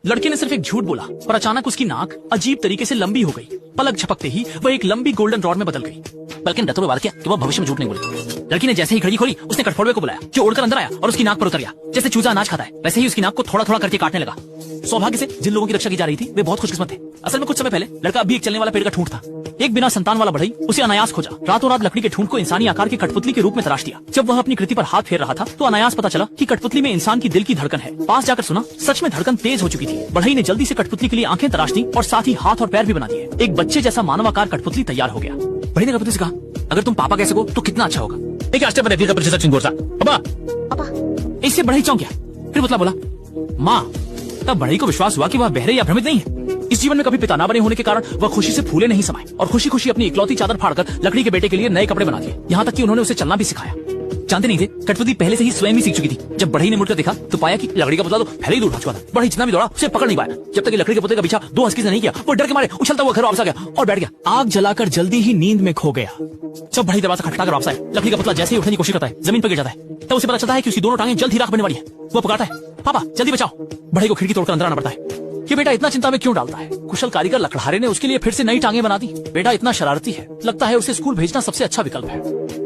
लड़के ने सिर्फ एक झूठ बोला पर अचानक उसकी नाक अजीब तरीके से लंबी हो गई। पलक झपकते ही वह एक लंबी गोल्डन रॉड में बदल गई। बल्कि डॉक्टर ने वार किया कि वह भविष्य में झूठ नहीं बोले। लड़की ने जैसे ही खिड़की खोली उसने कठफोड़वे को बुलाया जो उड़कर अंदर आया और उसकी नाक पर उतर गया। जैसे चूजा अनाज खाता है वैसे ही उसकी नाक को थोड़ा थोड़ा करके काटने लगा। सौभाग्य से जिन लोगों की रक्षा की जा रही थी वे बहुत खुशकिस्मत थे। असल में कुछ समय पहले लड़का अभी एक चलने वाला पेड़ का ठूंठ था। एक बिना संतान वाला बढ़ई उसे अनायास खोजा। रातों रात लकड़ी के ठूंठ को इंसानी आकार की कठपुतली के रूप में तराश दिया। जब वह अपनी कृति पर हाथ फेर रहा था तो अनायास पता चला कि कठपुतली में इंसान की दिल की धड़कन है। पास जाकर सुना सच में धड़कन तेज हो चुकी थी। बढ़ई ने जल्दी से कठपुतली के लिए आंखें तराश दी और साथ ही हाथ और पैर भी बना दिए। एक बच्चे जैसा मानवाकार कठपुतली तैयार हो गया। बढ़ई ने कठपुतली से कहा अगर तुम पापा कह सको तो कितना अच्छा होगा। एक राष्ट्रपति का परिचय चिंगोर सा पापा इससे बढ़ई चौंक गया। फिर पुतला बोला माँ। तब बढ़ई को विश्वास हुआ कि वह बहरे या भ्रमित नहीं है। इस जीवन में कभी पिता न बने होने के कारण वह खुशी से फूले नहीं समाये और खुशी खुशी अपनी इकलौती चादर फाड़कर लकड़ी के बेटे के लिए नए कपड़े बना दिए। यहाँ तक कि उन्होंने उसे चलना भी सिखाया। जानते नहीं थे कठपुतली पहले से ही स्वयं ही सीख चुकी थी। जब बढ़ई ने मुड़कर देखा तो पाया कि लकड़ी का पुतला तो पहले ही दूर भाग चुका था। बढ़ई जितना भी दौड़ा उसे पकड़ नहीं पाया। जब तक कि लकड़ी के पुतले का पीछा दो हंसकी से नहीं किया वो डर के मारे उछलता हुआ घर वापस आ गया और बैठ गया। आग जलाकर जल्दी ही नींद में खो गया। जब बढ़ई दरवाजा खटखटाकर वापस आया लकड़ी का पुतला जैसे ही उठने की कोशिश करता है जमीन पर गिर जाता है। तब उसे पता चलता है कि उसकी दोनों टांगें जल्द ही राख बनने वाली है। वो पुकारता है पापा जल्दी बचाओ। बढ़ई को खिड़की तोड़कर अंदर आना पड़ता है। ये बेटा इतना चिंता में क्यों डालता है। कुशल कारीगर लकड़हारे ने उसके लिए फिर से नई टांगें बना दी। बेटा इतना शरारती है लगता है उसे स्कूल भेजना सबसे अच्छा विकल्प है।